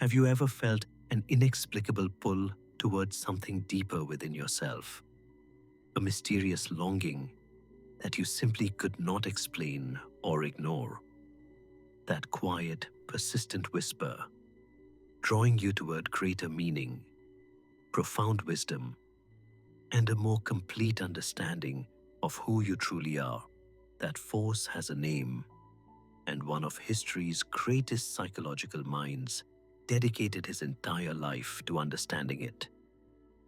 Have you ever felt an inexplicable pull towards something deeper within yourself? A mysterious longing that you simply could not explain or ignore? That quiet, persistent whisper, drawing you toward greater meaning, profound wisdom, and a more complete understanding of who you truly are. That force has a name, and one of history's greatest psychological minds dedicated his entire life to understanding it.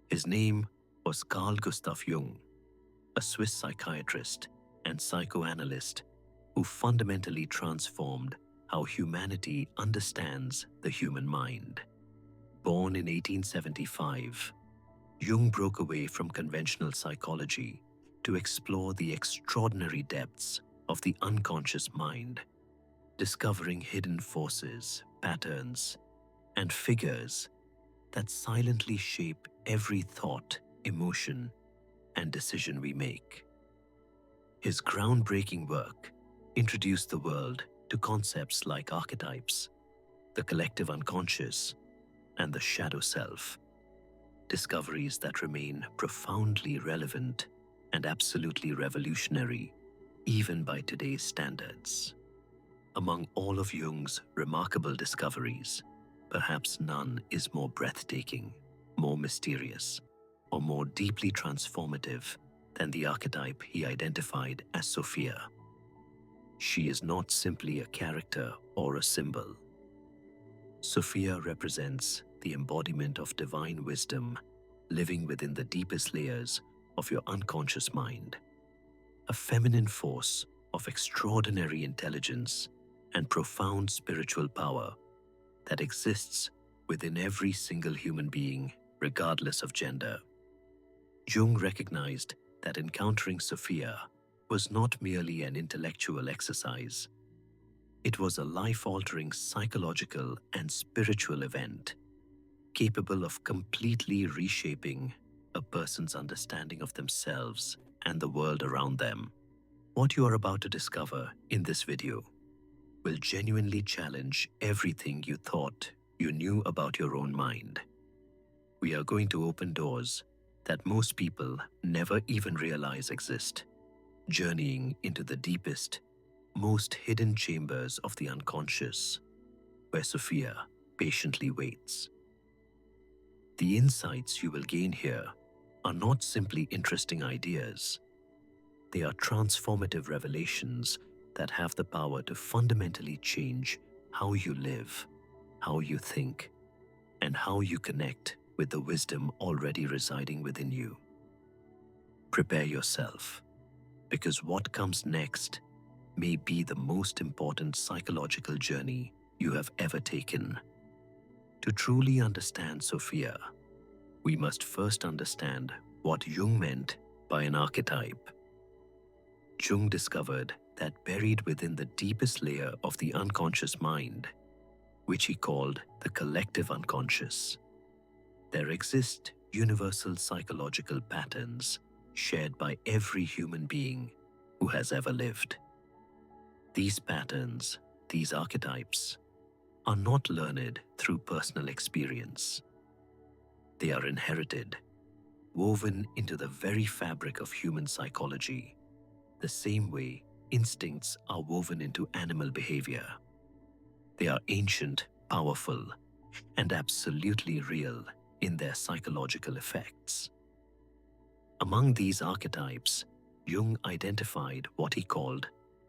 His name was Carl Gustav Jung, a Swiss psychiatrist and psychoanalyst who fundamentally transformed how humanity understands the human mind. Born in 1875, Jung broke away from conventional psychology to explore the extraordinary depths of the unconscious mind, discovering hidden forces, patterns, and figures that silently shape every thought, emotion, and decision we make. His groundbreaking work introduced the world to concepts like archetypes, the collective unconscious, and the shadow self, discoveries that remain profoundly relevant and absolutely revolutionary even by today's standards. Among all of Jung's remarkable discoveries, perhaps none is more breathtaking, more mysterious, or more deeply transformative than the archetype he identified as Sophia. She is not simply a character or a symbol. Sophia represents the embodiment of divine wisdom living within the deepest layers of your unconscious mind, a feminine force of extraordinary intelligence and profound spiritual power that exists within every single human being, regardless of gender. Jung recognized that encountering Sophia was not merely an intellectual exercise. It was a life-altering psychological and spiritual event, capable of completely reshaping a person's understanding of themselves and the world around them. What you are about to discover in this video will genuinely challenge everything you thought you knew about your own mind. We are going to open doors that most people never even realize exist, journeying into the deepest, most hidden chambers of the unconscious, where Sophia patiently waits. The insights you will gain here are not simply interesting ideas. They are transformative revelations that have the power to fundamentally change how you live, how you think, and how you connect with the wisdom already residing within you. Prepare yourself, because what comes next may be the most important psychological journey you have ever taken. To truly understand Sophia, we must first understand what Jung meant by an archetype. Jung discovered that buried within the deepest layer of the unconscious mind, which he called the collective unconscious, there exist universal psychological patterns shared by every human being who has ever lived. These patterns, these archetypes, are not learned through personal experience. They are inherited, woven into the very fabric of human psychology, the same way instincts are woven into animal behavior. They are ancient, powerful, and absolutely real in their psychological effects. Among these archetypes, Jung identified what he called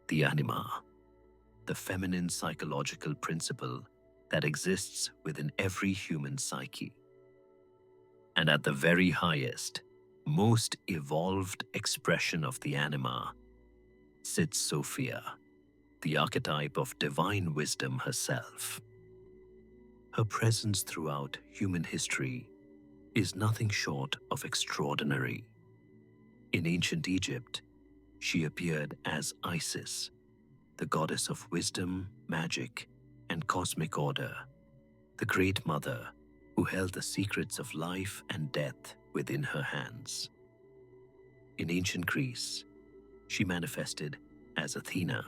the anima, the feminine psychological principle that exists within every human psyche. And at the very highest, most evolved expression of the anima sits Sophia, the archetype of divine wisdom herself. Her presence throughout human history is nothing short of extraordinary. In ancient Egypt, she appeared as Isis, the goddess of wisdom, magic, and cosmic order, the Great Mother who held the secrets of life and death within her hands. In ancient Greece, she manifested as Athena,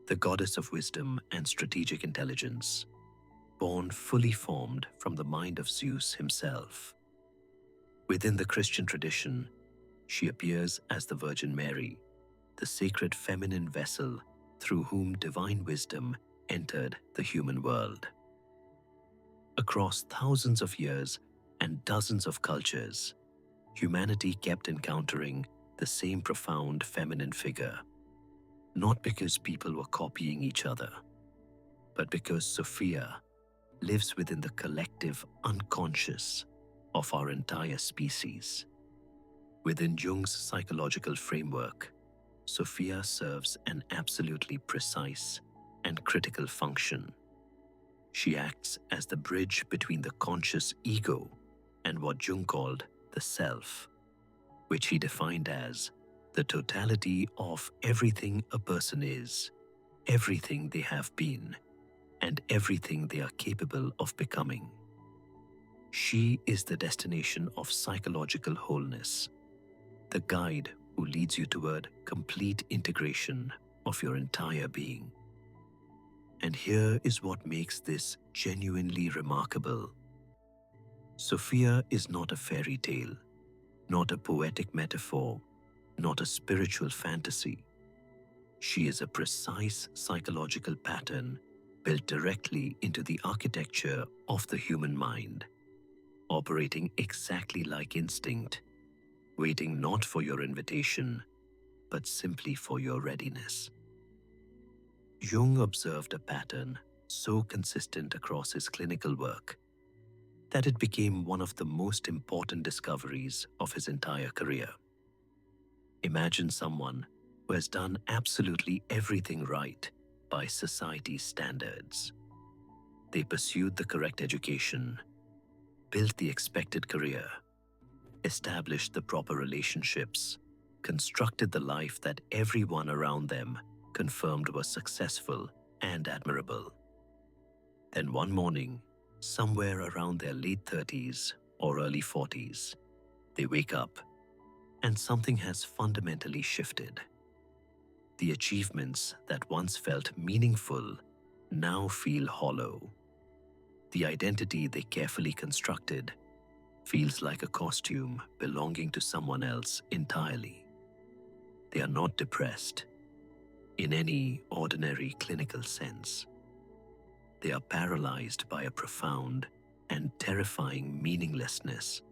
the goddess of wisdom and strategic intelligence. born fully formed from the mind of Zeus himself. Within the Christian tradition, she appears as the Virgin Mary, the sacred feminine vessel through whom divine wisdom entered the human world. Across thousands of years and dozens of cultures, humanity kept encountering the same profound feminine figure, not because people were copying each other, but because Sophia lives within the collective unconscious of our entire species. Within Jung's psychological framework, Sophia serves an absolutely precise and critical function. She acts as the bridge between the conscious ego and what Jung called the self, which he defined as the totality of everything a person is, everything they have been, and everything they are capable of becoming. She is the destination of psychological wholeness, the guide who leads you toward complete integration of your entire being. And here is what makes this genuinely remarkable. Sophia is not a fairy tale, not a poetic metaphor, not a spiritual fantasy. She is a precise psychological pattern built directly into the architecture of the human mind, operating exactly like instinct, waiting not for your invitation, but simply for your readiness. Jung observed a pattern so consistent across his clinical work that it became one of the most important discoveries of his entire career. Imagine someone who has done absolutely everything right by society's standards. They pursued the correct education, built the expected career, established the proper relationships, constructed the life that everyone around them confirmed was successful and admirable. Then one morning, somewhere around their late 30s or early 40s, they wake up and something has fundamentally shifted. The achievements that once felt meaningful now feel hollow. The identity they carefully constructed feels like a costume belonging to someone else entirely. They are not depressed in any ordinary clinical sense. They are paralyzed by a profound and terrifying meaninglessness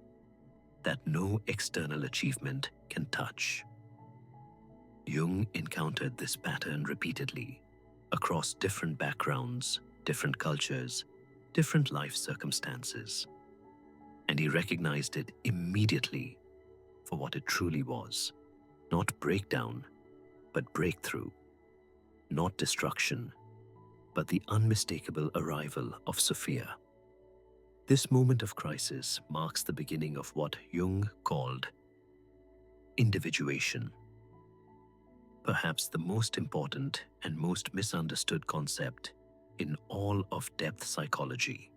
that no external achievement can touch. Jung encountered this pattern repeatedly across different backgrounds, different cultures, different life circumstances, and he recognized it immediately for what it truly was: not breakdown, but breakthrough; not destruction, but the unmistakable arrival of Sophia. This moment of crisis marks the beginning of what Jung called individuation, perhaps the most important and most misunderstood concept in all of depth psychology.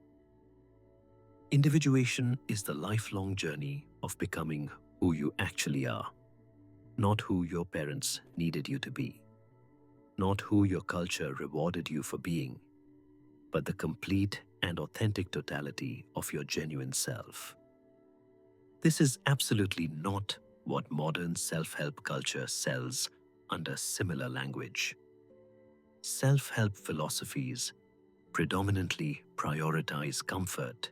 Individuation is the lifelong journey of becoming who you actually are, not who your parents needed you to be, not who your culture rewarded you for being, but the complete and authentic totality of your genuine self. This is absolutely not what modern self-help culture sells under similar language. Self-help philosophies predominantly prioritize comfort,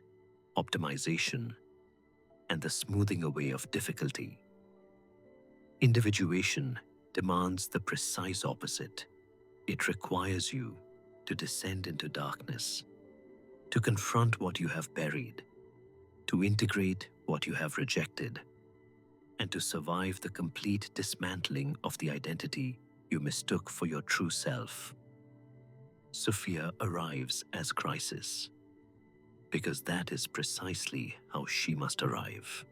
optimization, and the smoothing away of difficulty. Individuation demands the precise opposite. It requires you to descend into darkness, to confront what you have buried, to integrate what you have rejected, and to survive the complete dismantling of the identity you mistook for your true self. Sophia arrives as crisis, because that is precisely how she must arrive.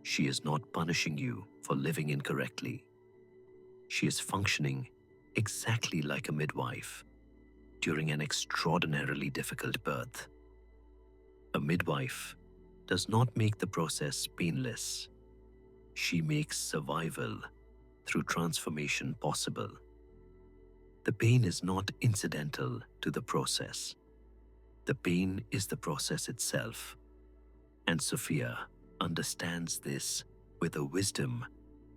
She is not punishing you for living incorrectly. She is functioning exactly like a midwife during an extraordinarily difficult birth. A midwife does not make the process painless. She makes survival through transformation possible. The pain is not incidental to the process. The pain is the process itself, and Sophia understands this with a wisdom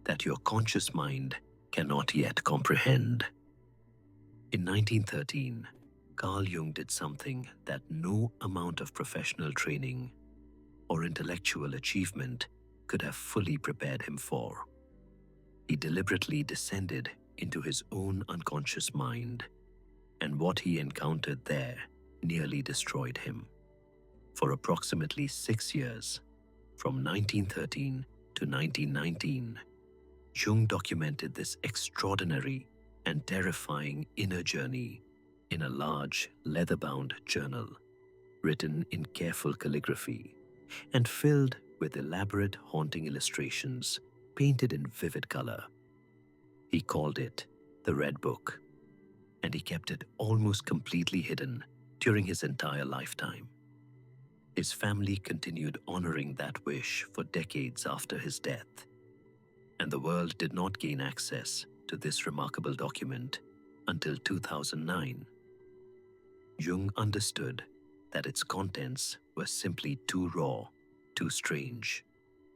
that your conscious mind cannot yet comprehend. In 1913, Carl Jung did something that no amount of professional training or intellectual achievement could have fully prepared him for. He deliberately descended into his own unconscious mind, and what he encountered there nearly destroyed him. For approximately 6 years, from 1913 to 1919, Jung documented this extraordinary and terrifying inner journey in a large leather-bound journal, written in careful calligraphy and filled with elaborate haunting illustrations painted in vivid color. He called it the Red Book, and he kept it almost completely hidden during his entire lifetime. His family continued honoring that wish for decades after his death, and the world did not gain access to this remarkable document until 2009. Jung understood that its contents were simply too raw, too strange,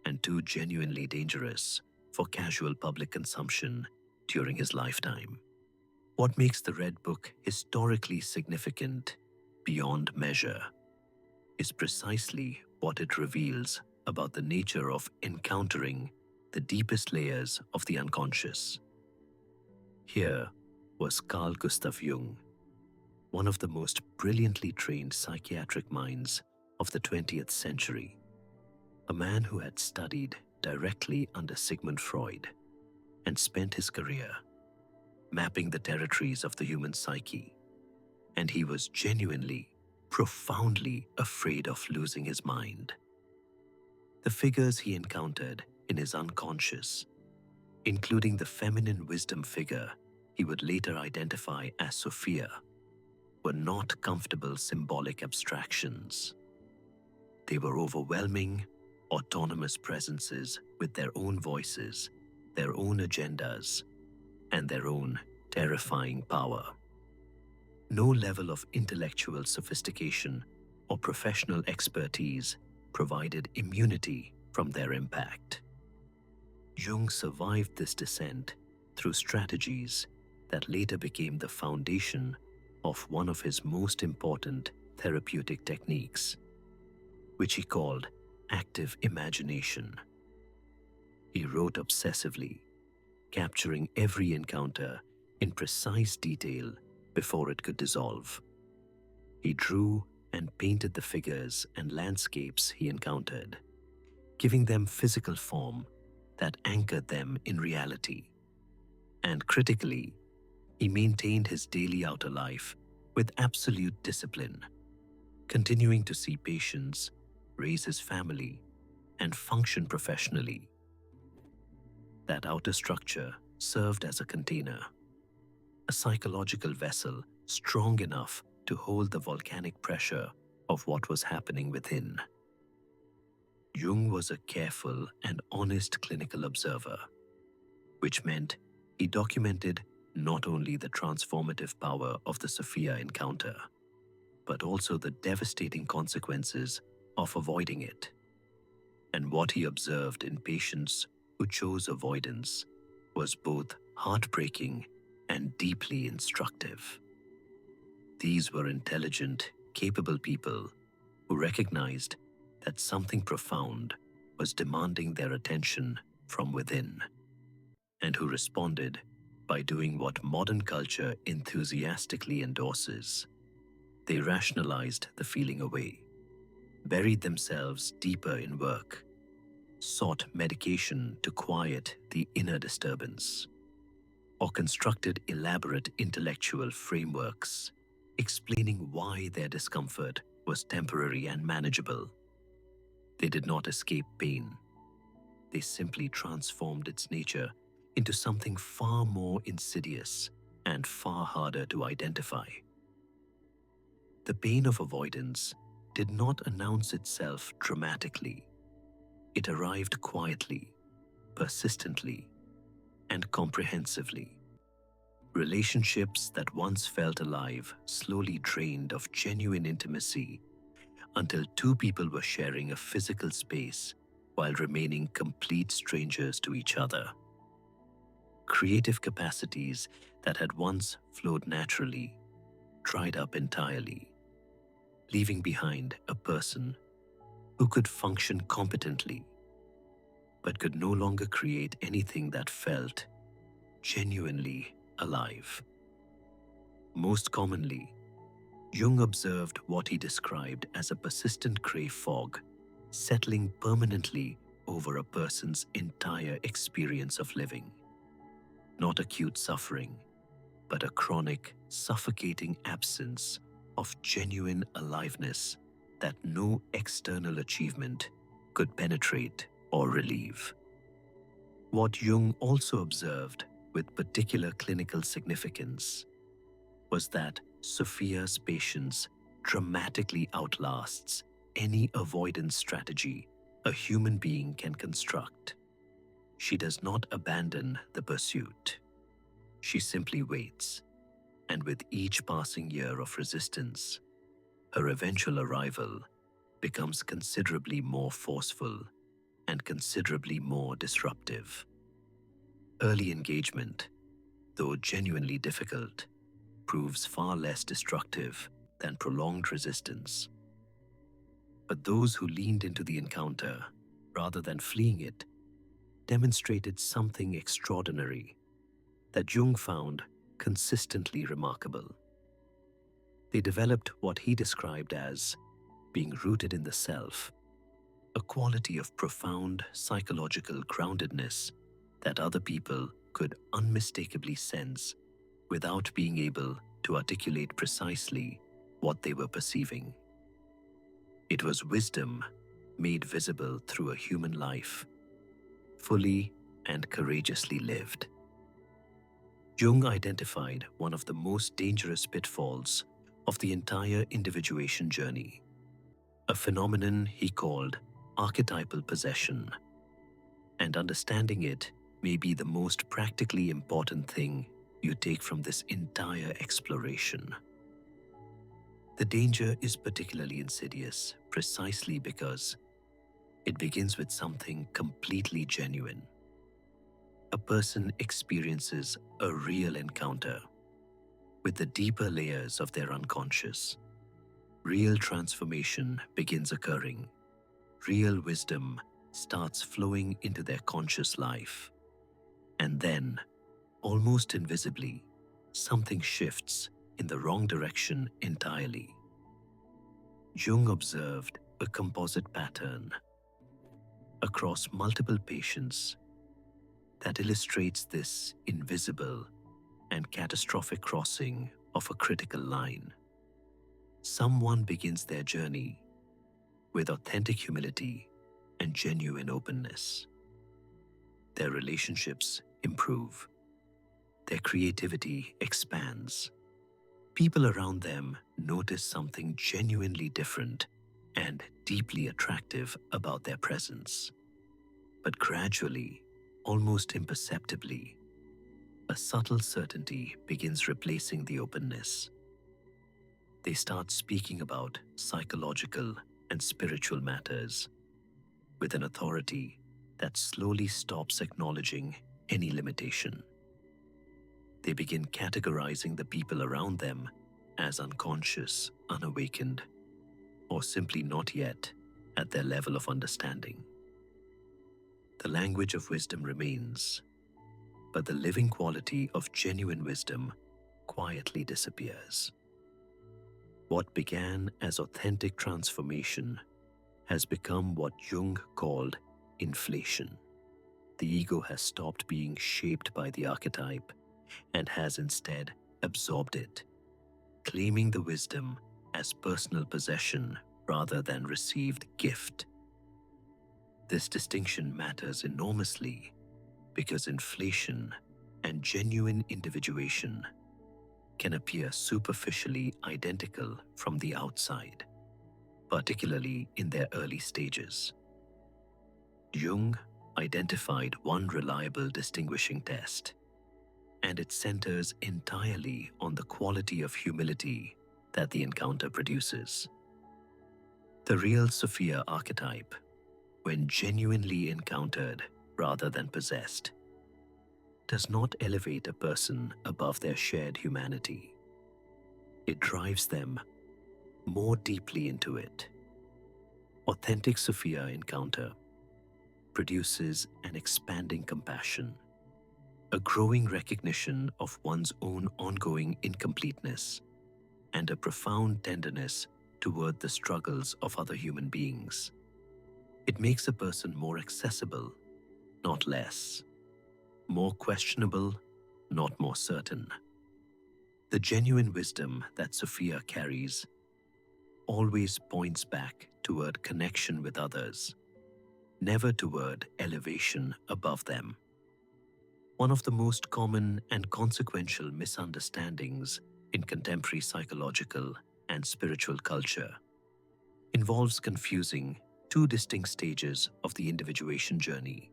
and too genuinely dangerous for casual public consumption during his lifetime. What makes the Red Book historically significant beyond measure is precisely what it reveals about the nature of encountering the deepest layers of the unconscious. Here was Carl Gustav Jung, one of the most brilliantly trained psychiatric minds of the 20th century, a man who had studied directly under Sigmund Freud and spent his career mapping the territories of the human psyche, and he was genuinely, profoundly afraid of losing his mind. The figures he encountered in his unconscious, including the feminine wisdom figure he would later identify as Sophia, were not comfortable symbolic abstractions. They were overwhelming, autonomous presences with their own voices, their own agendas, and their own terrifying power. No level of intellectual sophistication or professional expertise provided immunity from their impact. Jung survived this descent through strategies that later became the foundation of one of his most important therapeutic techniques, which he called active imagination. He wrote obsessively, capturing every encounter in precise detail before it could dissolve. He drew and painted the figures and landscapes he encountered, giving them physical form that anchored them in reality. And critically, he maintained his daily outer life with absolute discipline, continuing to see patients, raise his family, and function professionally. That outer structure served as a container, a psychological vessel strong enough to hold the volcanic pressure of what was happening within. Jung was a careful and honest clinical observer, which meant he documented not only the transformative power of the Sophia encounter, but also the devastating consequences of avoiding it. And what he observed in patients who chose avoidance was both heartbreaking and deeply instructive. These were intelligent, capable people who recognized that something profound was demanding their attention from within, and who responded by doing what modern culture enthusiastically endorses. They rationalized the feeling away, buried themselves deeper in work, sought medication to quiet the inner disturbance, or constructed elaborate intellectual frameworks explaining why their discomfort was temporary and manageable. They did not escape pain. They simply transformed its nature into something far more insidious and far harder to identify. The pain of avoidance did not announce itself dramatically. It arrived quietly, persistently, and comprehensively, Relationships that once felt alive slowly drained of genuine intimacy until two people were sharing a physical space while remaining complete strangers to each other. Creative capacities that had once flowed naturally dried up entirely, leaving behind a person who could function competently but could no longer create anything that felt genuinely alive. Most commonly, Jung observed what he described as a persistent gray fog settling permanently over a person's entire experience of living. Not acute suffering, but a chronic, suffocating absence of genuine aliveness that no external achievement could penetrate or relieve. What Jung also observed with particular clinical significance was that Sophia's patience dramatically outlasts any avoidance strategy a human being can construct. She does not abandon the pursuit. She simply waits, and with each passing year of resistance, her eventual arrival becomes considerably more forceful and considerably more disruptive. Early engagement, though genuinely difficult, proves far less destructive than prolonged resistance. But those who leaned into the encounter, rather than fleeing it, demonstrated something extraordinary that Jung found consistently remarkable. They developed what he described as being rooted in the self, a quality of profound psychological groundedness that other people could unmistakably sense without being able to articulate precisely what they were perceiving. It was wisdom made visible through a human life, fully and courageously lived. Jung identified one of the most dangerous pitfalls of the entire individuation journey, a phenomenon he called archetypal possession, and understanding it may be the most practically important thing you take from this entire exploration. The danger is particularly insidious precisely because it begins with something completely genuine. A person experiences a real encounter with the deeper layers of their unconscious. Real transformation begins occurring. Real wisdom starts flowing into their conscious life. And then, almost invisibly, something shifts in the wrong direction entirely. Jung observed a composite pattern across multiple patients that illustrates this invisible and catastrophic crossing of a critical line. Someone begins their journey with authentic humility and genuine openness. Their relationships improve. Their creativity expands. People around them notice something genuinely different and deeply attractive about their presence. But gradually, almost imperceptibly, a subtle certainty begins replacing the openness. They start speaking about psychological and spiritual matters with an authority that slowly stops acknowledging any limitation. They begin categorizing the people around them as unconscious, unawakened, or simply not yet at their level of understanding. The language of wisdom remains, but the living quality of genuine wisdom quietly disappears. What began as authentic transformation has become what Jung called inflation. The ego has stopped being shaped by the archetype and has instead absorbed it, claiming the wisdom as personal possession rather than received gift. This distinction matters enormously because inflation and genuine individuation can appear superficially identical from the outside, particularly in their early stages. Jung identified one reliable distinguishing test, and it centers entirely on the quality of humility that the encounter produces. The real Sophia archetype, when genuinely encountered rather than possessed, does not elevate a person above their shared humanity. It drives them more deeply into it. Authentic Sophia encounter produces an expanding compassion, a growing recognition of one's own ongoing incompleteness, and a profound tenderness toward the struggles of other human beings. It makes a person more accessible, not less, more questionable, not more certain. The genuine wisdom that Sophia carries always points back toward connection with others, never toward elevation above them. One of the most common and consequential misunderstandings in contemporary psychological and spiritual culture involves confusing two distinct stages of the individuation journey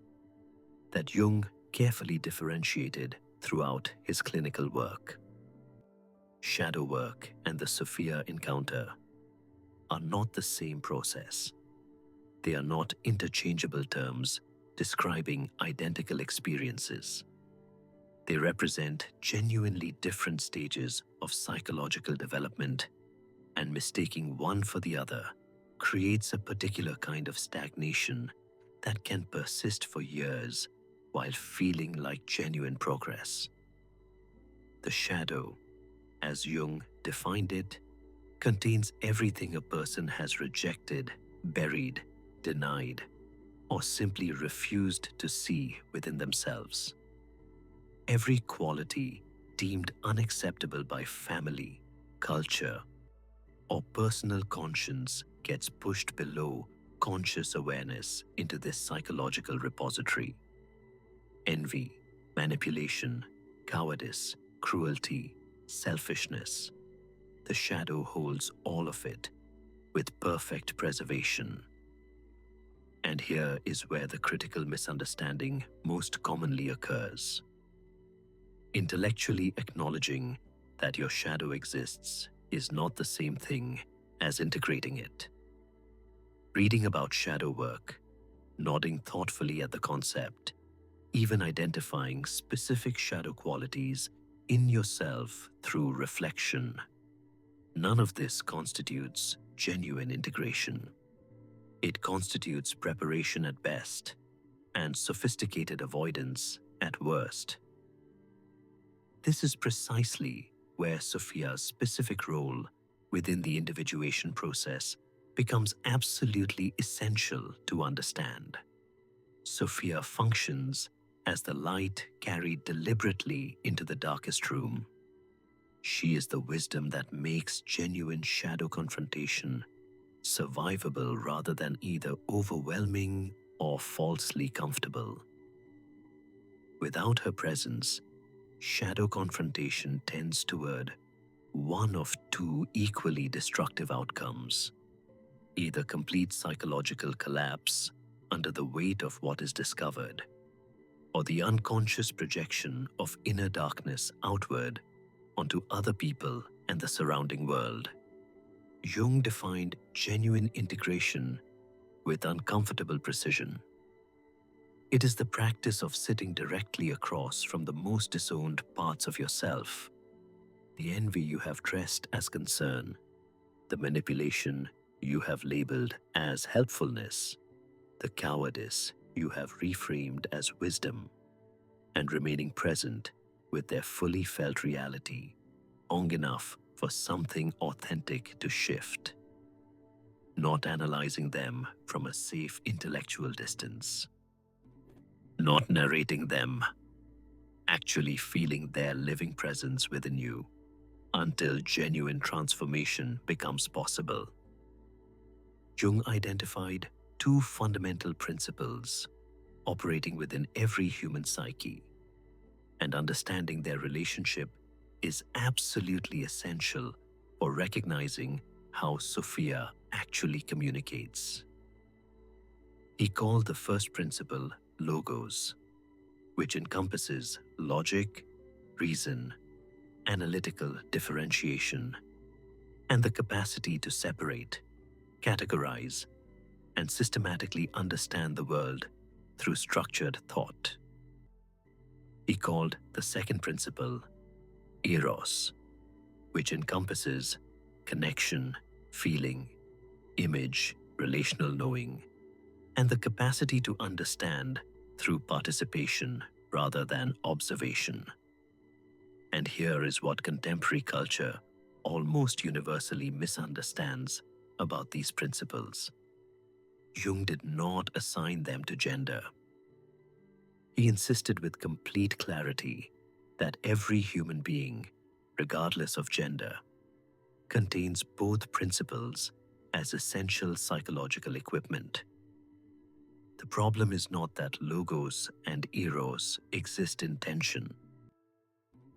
that Jung carefully differentiated throughout his clinical work. Shadow work and the Sophia encounter are not the same process. They are not interchangeable terms describing identical experiences. They represent genuinely different stages of psychological development, and mistaking one for the other creates a particular kind of stagnation that can persist for years while feeling like genuine progress. The shadow, as Jung defined it, contains everything a person has rejected, buried, denied, or simply refused to see within themselves. Every quality deemed unacceptable by family, culture, or personal conscience gets pushed below conscious awareness into this psychological repository. Envy, manipulation, cowardice, cruelty, selfishness. The shadow holds all of it with perfect preservation. And here is where the critical misunderstanding most commonly occurs. Intellectually acknowledging that your shadow exists is not the same thing as integrating it. Reading about shadow work, nodding thoughtfully at the concept, even identifying specific shadow qualities in yourself through reflection. None of this constitutes genuine integration. It constitutes preparation at best and sophisticated avoidance at worst. This is precisely where Sophia's specific role within the individuation process becomes absolutely essential to understand. Sophia functions as the light carried deliberately into the darkest room. She is the wisdom that makes genuine shadow confrontation survivable rather than either overwhelming or falsely comfortable. Without her presence, shadow confrontation tends toward one of two equally destructive outcomes: either complete psychological collapse under the weight of what is discovered, or the unconscious projection of inner darkness outward onto other people and the surrounding world. Jung defined genuine integration with uncomfortable precision. It is the practice of sitting directly across from the most disowned parts of yourself, the envy you have dressed as concern, the manipulation you have labeled as helpfulness, the cowardice you have reframed as wisdom, and remaining present with their fully felt reality, long enough for something authentic to shift. Not analyzing them from a safe intellectual distance. Not narrating them, actually feeling their living presence within you until genuine transformation becomes possible. Jung identified two fundamental principles operating within every human psyche, and understanding their relationship is absolutely essential for recognizing how Sophia actually communicates. He called the first principle logos, which encompasses logic, reason, analytical differentiation, and the capacity to separate, categorize, and systematically understand the world through structured thought. He called the second principle eros, which encompasses connection, feeling, image, relational knowing, and the capacity to understand through participation rather than observation. And here is what contemporary culture almost universally misunderstands about these principles. Jung did not assign them to gender. He insisted with complete clarity that every human being, regardless of gender, contains both principles as essential psychological equipment. The problem is not that logos and eros exist in tension.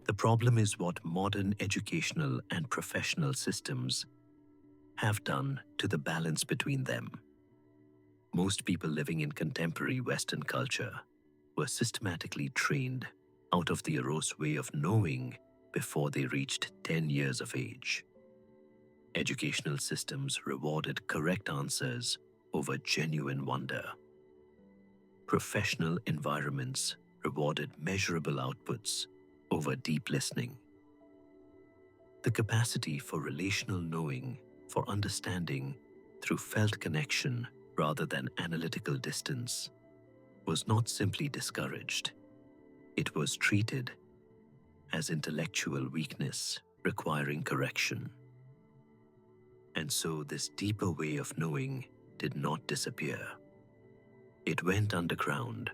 The problem is what modern educational and professional systems have done to the balance between them. Most people living in contemporary Western culture were systematically trained out of the eros way of knowing before they reached 10 years of age. Educational systems rewarded correct answers over genuine wonder. Professional environments rewarded measurable outputs over deep listening. The capacity for relational knowing, for understanding through felt connection rather than analytical distance, was not simply discouraged. It was treated as intellectual weakness requiring correction. And so this deeper way of knowing did not disappear. It went underground,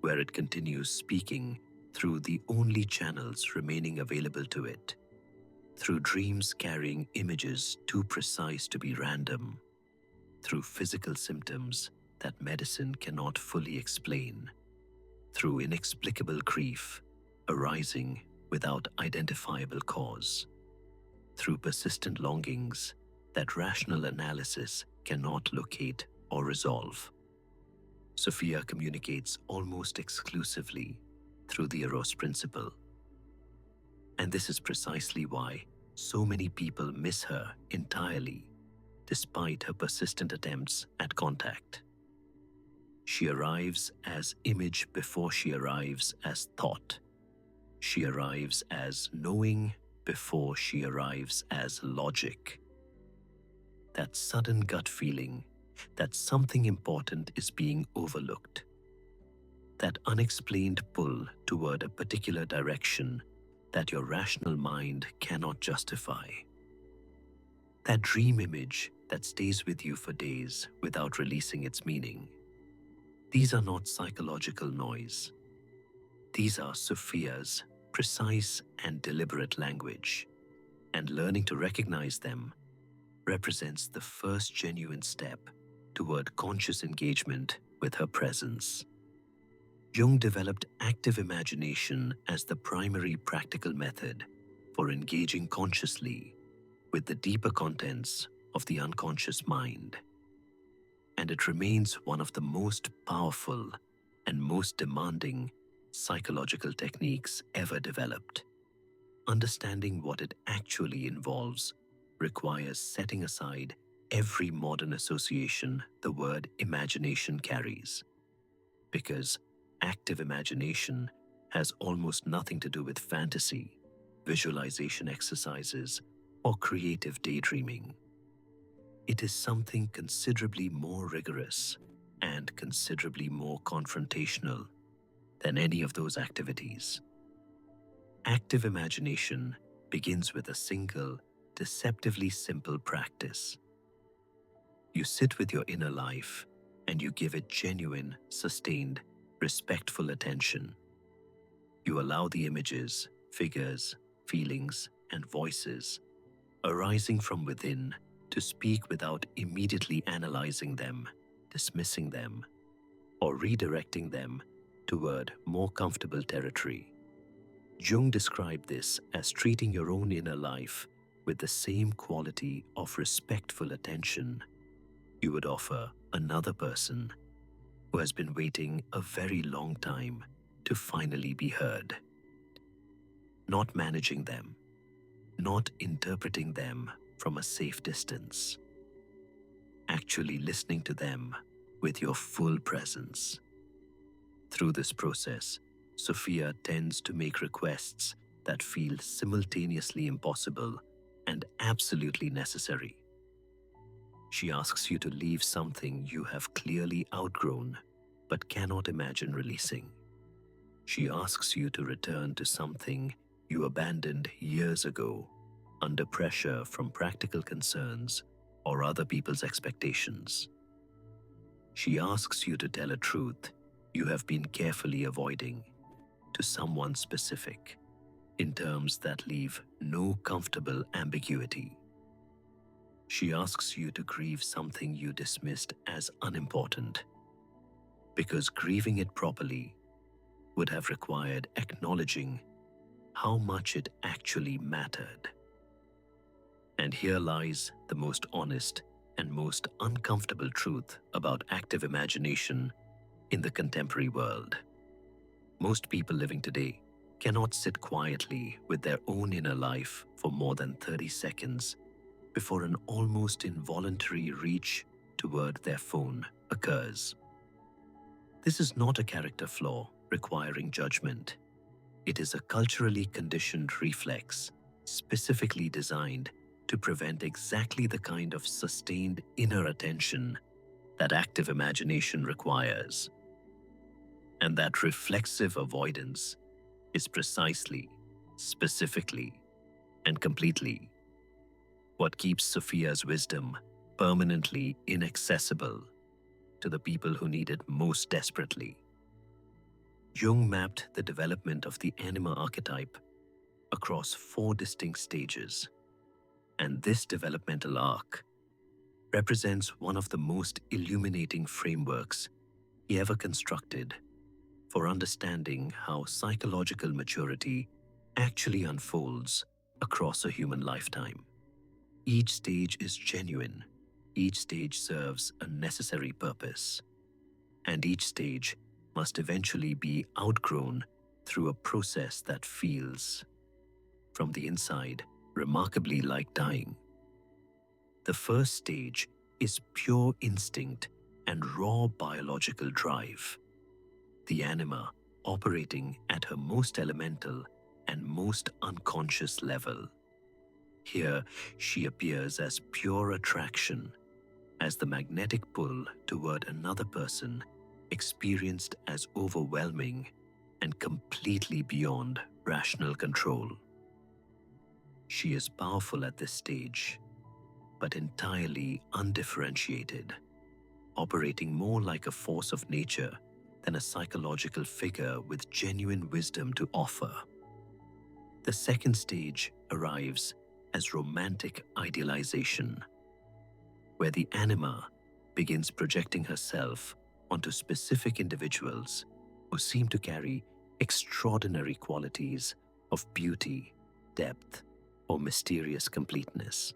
where it continues speaking through the only channels remaining available to it, through dreams carrying images too precise to be random, through physical symptoms that medicine cannot fully explain, through inexplicable grief arising without identifiable cause, through persistent longings that rational analysis cannot locate or resolve. Sophia communicates almost exclusively through the eros principle. And this is precisely why so many people miss her entirely, despite her persistent attempts at contact. She arrives as image before she arrives as thought. She arrives as knowing before she arrives as logic. That sudden gut feeling that something important is being overlooked. That unexplained pull toward a particular direction that your rational mind cannot justify. That dream image that stays with you for days without releasing its meaning. These are not psychological noise. These are Sophia's precise and deliberate language, and learning to recognize them represents the first genuine step toward conscious engagement with her presence. Jung developed active imagination as the primary practical method for engaging consciously with the deeper contents of the unconscious mind. And it remains one of the most powerful and most demanding psychological techniques ever developed. Understanding what it actually involves requires setting aside every modern association the word imagination carries. Because active imagination has almost nothing to do with fantasy, visualization exercises, or creative daydreaming. It is something considerably more rigorous and considerably more confrontational than any of those activities. Active imagination begins with a single, deceptively simple practice. You sit with your inner life and you give it genuine, sustained, respectful attention. You allow the images, figures, feelings, and voices arising from within to speak without immediately analyzing them, dismissing them, or redirecting them toward more comfortable territory. Jung described this as treating your own inner life with the same quality of respectful attention you would offer another person who has been waiting a very long time to finally be heard. not managing them, not interpreting them from a safe distance, actually listening to them with your full presence. Through this process, Sophia tends to make requests that feel simultaneously impossible and absolutely necessary. She asks you to leave something you have clearly outgrown but cannot imagine releasing. She asks you to return to something you abandoned years ago under pressure from practical concerns or other people's expectations. She asks you to tell a truth you have been carefully avoiding to someone specific in terms that leave no comfortable ambiguity. She asks you to grieve something you dismissed as unimportant, because grieving it properly would have required acknowledging how much it actually mattered. And here lies the most honest and most uncomfortable truth about active imagination in the contemporary world. Most people living today cannot sit quietly with their own inner life for more than 30 seconds before an almost involuntary reach toward their phone occurs. This is not a character flaw requiring judgment. It is a culturally conditioned reflex, specifically designed to prevent exactly the kind of sustained inner attention that active imagination requires. And that reflexive avoidance is precisely, specifically, and completely what keeps Sophia's wisdom permanently inaccessible to the people who need it most desperately. Jung mapped the development of the anima archetype across 4 distinct stages, and this developmental arc represents one of the most illuminating frameworks he ever constructed for understanding how psychological maturity actually unfolds across a human lifetime. Each stage is genuine, each stage serves a necessary purpose, and each stage must eventually be outgrown through a process that feels, from the inside, remarkably like dying. The first stage is pure instinct and raw biological drive, the anima operating at her most elemental and most unconscious level. Here, she appears as pure attraction, as the magnetic pull toward another person experienced as overwhelming and completely beyond rational control. She is powerful at this stage, but entirely undifferentiated, operating more like a force of nature than a psychological figure with genuine wisdom to offer. The second stage arrives as romantic idealization, where the anima begins projecting herself onto specific individuals who seem to carry extraordinary qualities of beauty, depth, or mysterious completeness.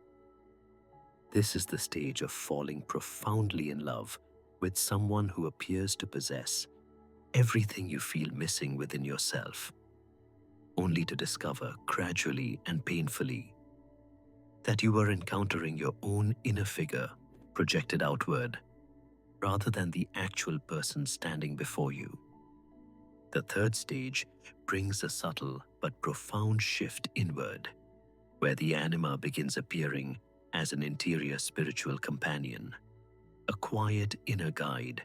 This is the stage of falling profoundly in love with someone who appears to possess everything you feel missing within yourself, only to discover gradually and painfully that you are encountering your own inner figure projected outward, rather than the actual person standing before you. The third stage brings a subtle but profound shift inward, where the anima begins appearing as an interior spiritual companion, a quiet inner guide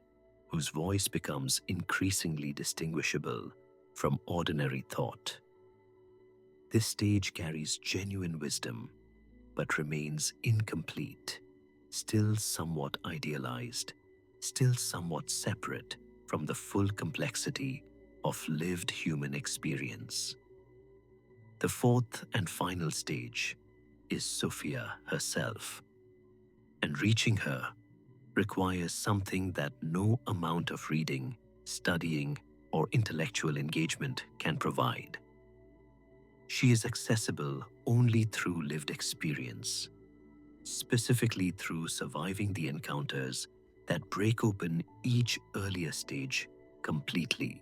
whose voice becomes increasingly distinguishable from ordinary thought. This stage carries genuine wisdom, but remains incomplete, still somewhat idealized, still somewhat separate from the full complexity of lived human experience. The fourth and final stage is Sophia herself, and reaching her requires something that no amount of reading, studying, or intellectual engagement can provide. She is accessible only through lived experience, specifically through surviving the encounters that break open each earlier stage completely,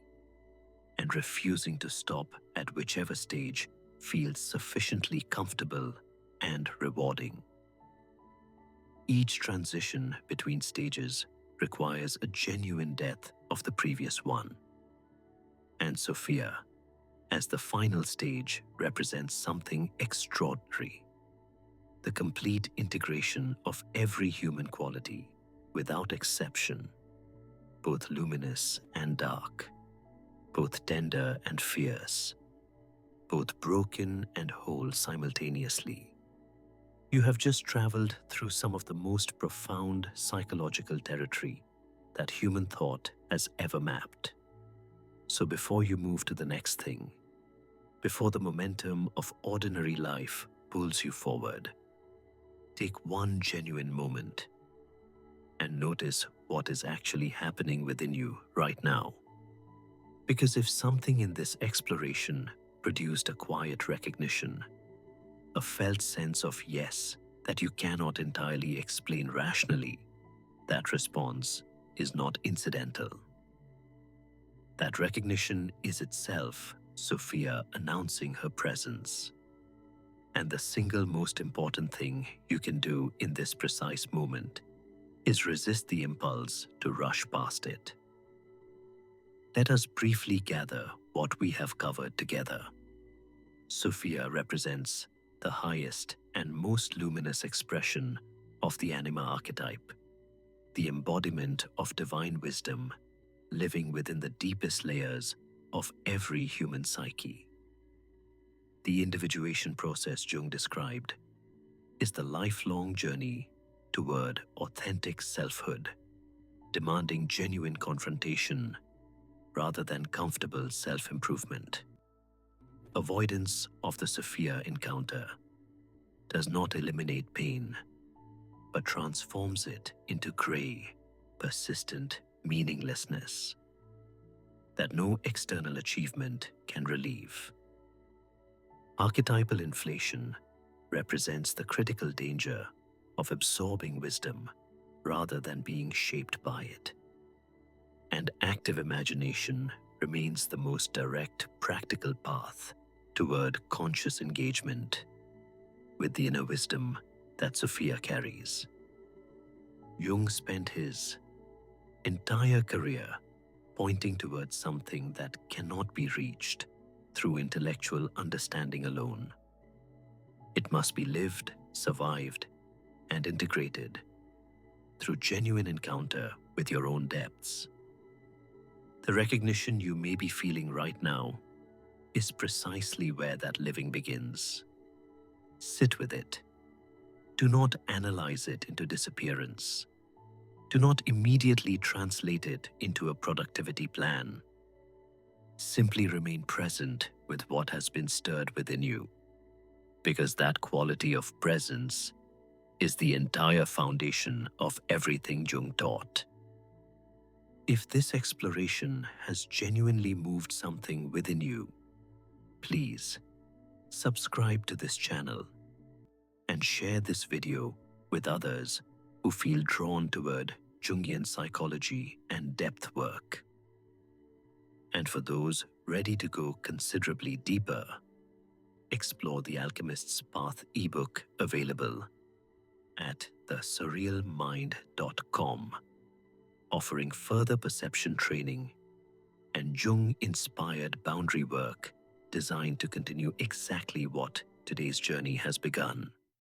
and refusing to stop at whichever stage feels sufficiently comfortable and rewarding. Each transition between stages requires a genuine depth of the previous one. And Sophia, as the final stage, represents something extraordinary. The complete integration of every human quality, without exception, both luminous and dark, both tender and fierce, both broken and whole simultaneously. You have just traveled through some of the most profound psychological territory that human thought has ever mapped. So before you move to the next thing, before the momentum of ordinary life pulls you forward, take one genuine moment and notice what is actually happening within you right now. Because if something in this exploration produced a quiet recognition, a felt sense of yes that you cannot entirely explain rationally, that response is not incidental. That recognition is itself Sophia announcing her presence. And the single most important thing you can do in this precise moment is resist the impulse to rush past it. Let us briefly gather what we have covered together. Sophia represents the highest and most luminous expression of the anima archetype, the embodiment of divine wisdom living within the deepest layers of every human psyche. The individuation process Jung described is the lifelong journey toward authentic selfhood, demanding genuine confrontation rather than comfortable self-improvement. Avoidance of the Sophia encounter does not eliminate pain, but transforms it into gray, persistent meaninglessness that no external achievement can relieve. Archetypal inflation represents the critical danger of absorbing wisdom rather than being shaped by it. And active imagination remains the most direct, practical path toward conscious engagement with the inner wisdom that Sophia carries. Jung spent his entire career pointing towards something that cannot be reached through intellectual understanding alone. It must be lived, survived, and integrated through genuine encounter with your own depths. The recognition you may be feeling right now is precisely where that living begins. Sit with it. Do not analyze it into disappearance. Do not immediately translate it into a productivity plan. Simply remain present with what has been stirred within you, because that quality of presence is the entire foundation of everything Jung taught. If this exploration has genuinely moved something within you, please subscribe to this channel and share this video with others who feel drawn toward Jungian psychology and depth work. And for those ready to go considerably deeper, explore The Alchemist's Path ebook available at thesurrealmind.com, offering further perception training and Jung-inspired boundary work designed to continue exactly what today's journey has begun.